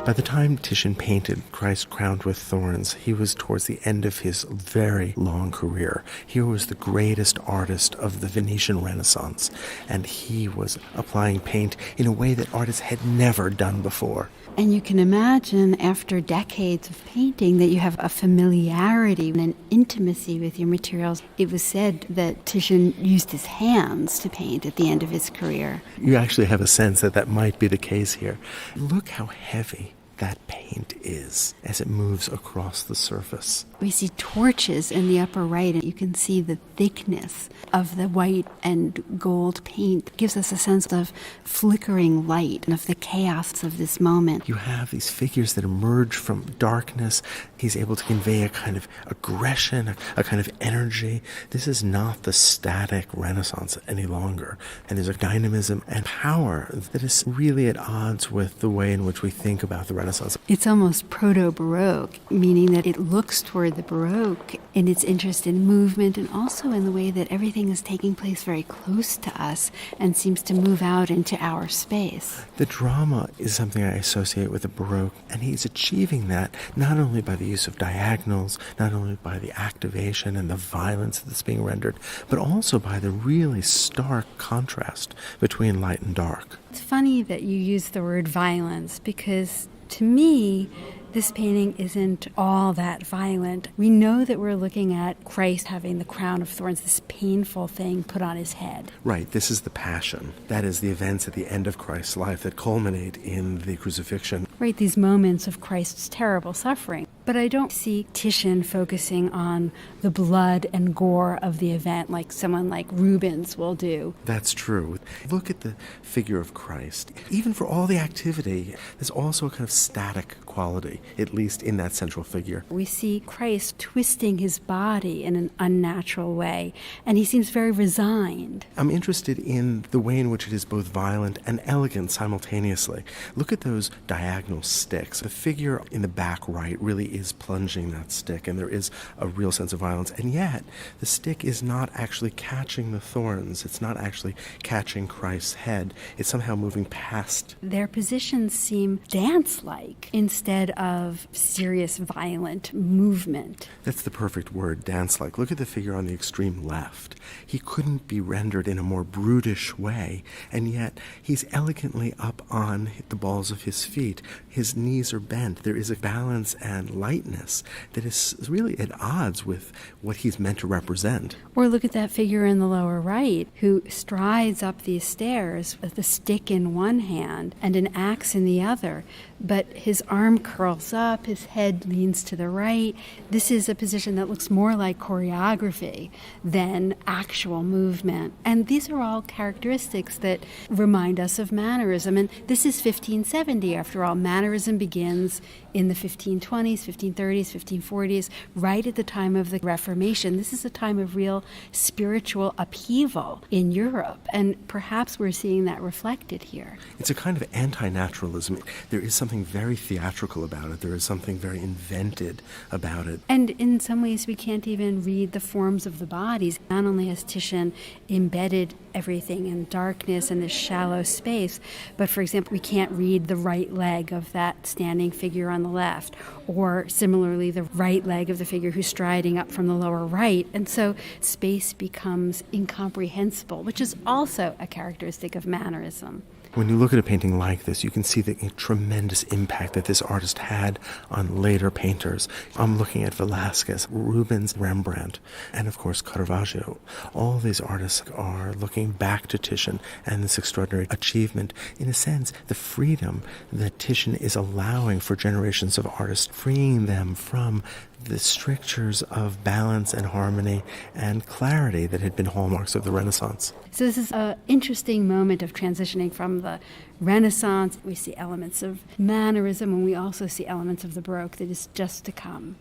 By the time Titian painted Christ crowned with thorns, he was towards the end of his very long career. He was the greatest artist of the Venetian Renaissance, and he was applying paint in a way that artists had never done before. And you can imagine, after decades of painting, that you have a familiarity and an intimacy with your materials. It was said that Titian used his hands to paint at the end of his career. You actually have a sense that that might be the case here. Look how heavy that paint is as it moves across the surface. We see torches in the upper right, and you can see the thickness of the white and gold paint. It gives us a sense of flickering light and of the chaos of this moment. You have these figures that emerge from darkness. He's able to convey a kind of aggression, a kind of energy. This is not the static Renaissance any longer. And there's a dynamism and power that is really at odds with the way in which we think about the Renaissance. It's almost proto-Baroque, meaning that it looks toward the Baroque in its interest in movement and also in the way that everything is taking place very close to us and seems to move out into our space. The drama is something I associate with the Baroque, and he's achieving that not only by the use of diagonals, not only by the activation and the violence that's being rendered, but also by the really stark contrast between light and dark. It's funny that you use the word violence, because to me, this painting isn't all that violent. We know that we're looking at Christ having the crown of thorns, this painful thing put on his head. Right, this is the Passion. That is the events at the end of Christ's life that culminate in the crucifixion. Right, these moments of Christ's terrible suffering. But I don't see Titian focusing on the blood and gore of the event like someone like Rubens will do. That's true. Look at the figure of Christ. Even for all the activity, there's also a kind of static quality, at least in that central figure. We see Christ twisting his body in an unnatural way, and he seems very resigned. I'm interested in the way in which it is both violent and elegant simultaneously. Look at those diagonal sticks. The figure in the back right really is plunging that stick, and there is a real sense of violence, and yet the stick is not actually catching the thorns. It's not actually catching Christ's head. It's somehow moving past. Their positions seem dance-like instead of serious, violent movement. That's the perfect word, dance-like. Look at the figure on the extreme left. He couldn't be rendered in a more brutish way, and yet he's elegantly up on the balls of his feet. His knees are bent. There is a balance and lightness that is really at odds with what he's meant to represent. Or look at that figure in the lower right who strides up these stairs with a stick in one hand and an axe in the other, but his arm curls up, his head leans to the right. This is a position that looks more like choreography than actual movement. And these are all characteristics that remind us of mannerism. And this is 1570, after all. Mannerism begins in the 1520s, 1530s, 1540s, right at the time of the Reformation. This is a time of real spiritual upheaval in Europe, and perhaps we're seeing that reflected here. It's a kind of anti-naturalism. There is something very theatrical about it. There is something very invented about it. And in some ways, we can't even read the forms of the bodies. Not only has Titian embedded everything in darkness and this shallow space, but for example, we can't read the right leg of that standing figure on the left, or similarly the right leg of the figure who's striding up from the lower right. And so space becomes incomprehensible, which is also a characteristic of mannerism. When you look at a painting like this, you can see the tremendous impact that this artist had on later painters. I'm looking at Velázquez, Rubens, Rembrandt, and of course Caravaggio. All these artists are looking back to Titian and this extraordinary achievement. In a sense, the freedom that Titian is allowing for generations of artists, freeing them from the strictures of balance and harmony and clarity that had been hallmarks of the Renaissance. So this is an interesting moment of transitioning from the Renaissance. We see elements of mannerism, and we also see elements of the Baroque that is just to come.